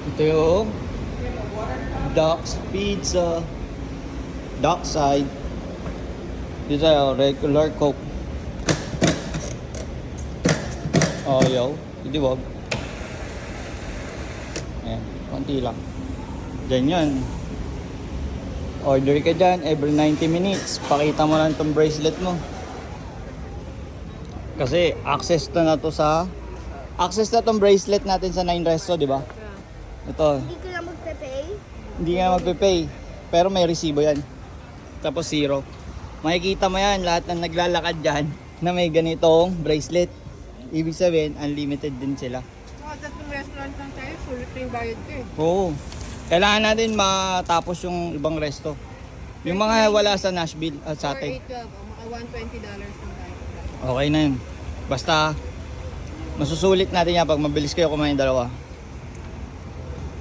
Ito yung Doc's Pizza. Dockside. Dito tayo, regular Coke. Oh, yo. Hindi wag. Ayan, konti lang. Diyan yan. Order ka dyan every 90 minutes. Pakita mo lang itong bracelet mo. Kasi access na to sa... Access na itong bracelet natin sa 9 Resto, di ba? Ito. Hindi ka na magpe-pay? Hindi ka magpe-pay. Pero may resibo yan. Tapos 0. Makikita mo yan lahat ng naglalakad dyan na may ganitong bracelet. Ibig sabihin, unlimited din sila. Tatlong restaurant lang tayo, sulit na yung bayad ko eh. Oo. Kailangan natin matapos yung ibang resto. Yung mga wala sa Nashville at sa atin. 4, 8, 12, maka $120 lang tayo. Okay na yun. Basta, masusulit natin yan pag mabilis kayo kumain dalawa.